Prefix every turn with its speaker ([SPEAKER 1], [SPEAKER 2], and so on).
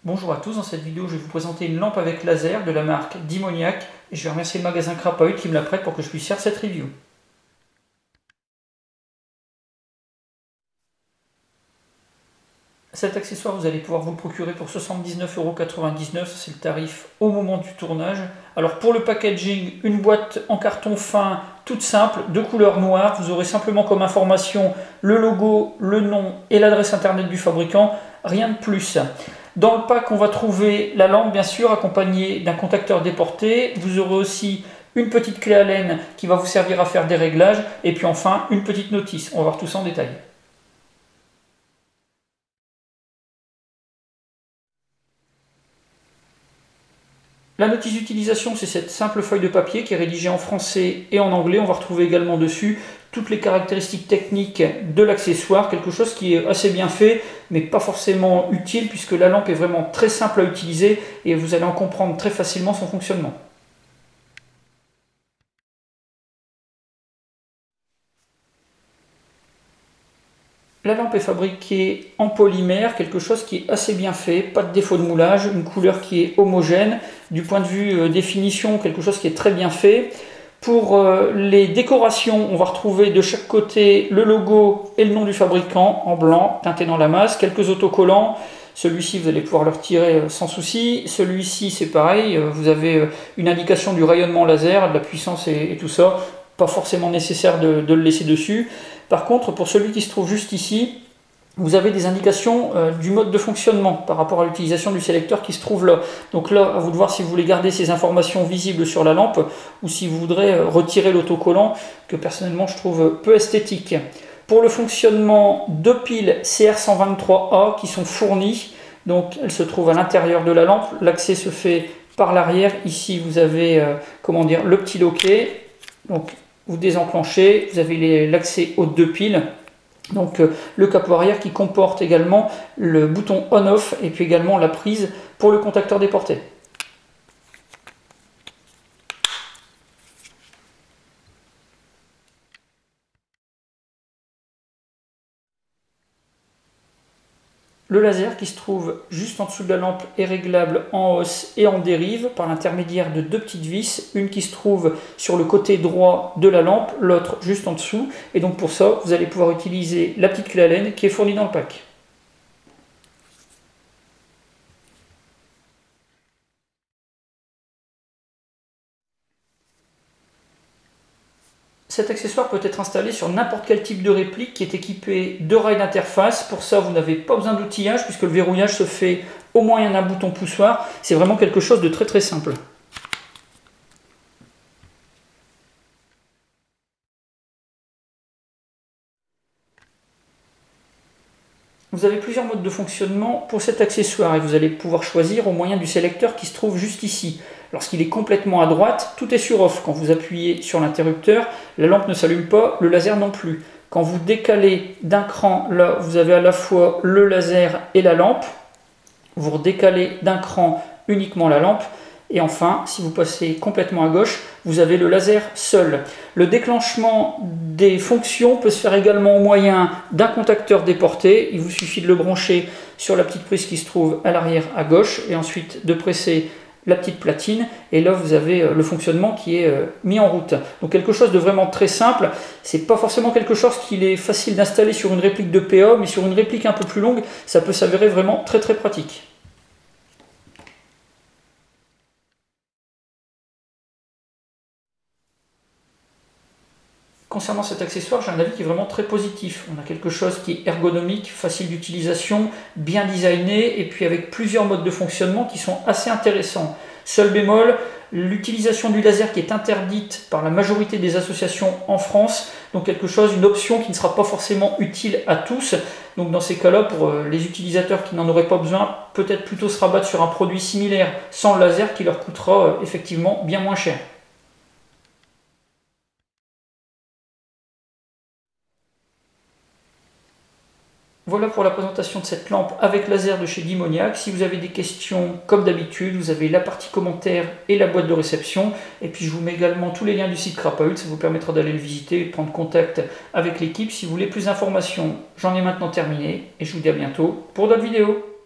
[SPEAKER 1] Bonjour à tous, dans cette vidéo je vais vous présenter une lampe avec laser de la marque Dimoniac et je vais remercier le magasin Crapaud qui me la prête pour que je puisse faire cette review. Cet accessoire vous allez pouvoir vous le procurer pour 79,99 €, c'est le tarif au moment du tournage. Alors pour le packaging, une boîte en carton fin toute simple, de couleur noire, vous aurez simplement comme information le logo, le nom et l'adresse internet du fabricant, rien de plus. Dans le pack, on va trouver la lampe, bien sûr, accompagnée d'un contacteur déporté. Vous aurez aussi une petite clé Allen qui va vous servir à faire des réglages. Et puis enfin, une petite notice. On va voir tout ça en détail. La notice d'utilisation, c'est cette simple feuille de papier qui est rédigée en français et en anglais. On va retrouver également dessus toutes les caractéristiques techniques de l'accessoire, quelque chose qui est assez bien fait, mais pas forcément utile puisque la lampe est vraiment très simple à utiliser et vous allez en comprendre très facilement son fonctionnement. La lampe est fabriquée en polymère, quelque chose qui est assez bien fait, pas de défaut de moulage, une couleur qui est homogène. Du point de vue définition, quelque chose qui est très bien fait. Pour les décorations, on va retrouver de chaque côté le logo et le nom du fabricant en blanc, teinté dans la masse, quelques autocollants. Celui-ci, vous allez pouvoir le retirer sans souci. Celui-ci, c'est pareil, vous avez une indication du rayonnement laser, de la puissance et tout ça. Pas forcément nécessaire de le laisser dessus. Par contre, pour celui qui se trouve juste ici, vous avez des indications du mode de fonctionnement par rapport à l'utilisation du sélecteur qui se trouve là. Donc là, à vous de voir si vous voulez garder ces informations visibles sur la lampe ou si vous voudrez retirer l'autocollant que personnellement je trouve peu esthétique. Pour le fonctionnement, deux piles CR123A qui sont fournies. Donc elles se trouvent à l'intérieur de la lampe. L'accès se fait par l'arrière. Ici, vous avez le petit loquet. Donc vous désenclenchez, vous avez l'accès aux deux piles. Donc le capot arrière qui comporte également le bouton on-off et puis également la prise pour le contacteur déporté. Le laser qui se trouve juste en dessous de la lampe est réglable en hausse et en dérive par l'intermédiaire de deux petites vis, une qui se trouve sur le côté droit de la lampe, l'autre juste en dessous. Et donc pour ça, vous allez pouvoir utiliser la petite clé Allen qui est fournie dans le pack. Cet accessoire peut être installé sur n'importe quel type de réplique qui est équipé de rails d'interface. Pour ça, vous n'avez pas besoin d'outillage puisque le verrouillage se fait au moyen d'un bouton poussoir. C'est vraiment quelque chose de très très simple. Vous avez plusieurs modes de fonctionnement pour cet accessoire et vous allez pouvoir choisir au moyen du sélecteur qui se trouve juste ici. Lorsqu'il est complètement à droite, tout est sur off. Quand vous appuyez sur l'interrupteur, la lampe ne s'allume pas, le laser non plus. Quand vous décalez d'un cran, là vous avez à la fois le laser et la lampe. Vous redécalez d'un cran uniquement la lampe. Et enfin, si vous passez complètement à gauche, vous avez le laser seul. Le déclenchement des fonctions peut se faire également au moyen d'un contacteur déporté. Il vous suffit de le brancher sur la petite prise qui se trouve à l'arrière à gauche et ensuite de presser la petite platine. Et là, vous avez le fonctionnement qui est mis en route. Donc quelque chose de vraiment très simple. C'est pas forcément quelque chose qu'il est facile d'installer sur une réplique de PA, mais sur une réplique un peu plus longue, ça peut s'avérer vraiment très très pratique. Concernant cet accessoire, j'ai un avis qui est vraiment très positif. On a quelque chose qui est ergonomique, facile d'utilisation, bien designé, et puis avec plusieurs modes de fonctionnement qui sont assez intéressants. Seul bémol, l'utilisation du laser qui est interdite par la majorité des associations en France, donc quelque chose, une option qui ne sera pas forcément utile à tous. Donc dans ces cas-là, pour les utilisateurs qui n'en auraient pas besoin, peut-être plutôt se rabattre sur un produit similaire sans le laser qui leur coûtera effectivement bien moins cher. Voilà pour la présentation de cette lampe avec laser de chez Dimoniac. Si vous avez des questions, comme d'habitude, vous avez la partie commentaires et la boîte de réception. Et puis je vous mets également tous les liens du site Crapaud, ça vous permettra d'aller le visiter et de prendre contact avec l'équipe. Si vous voulez plus d'informations, j'en ai maintenant terminé et je vous dis à bientôt pour d'autres vidéos.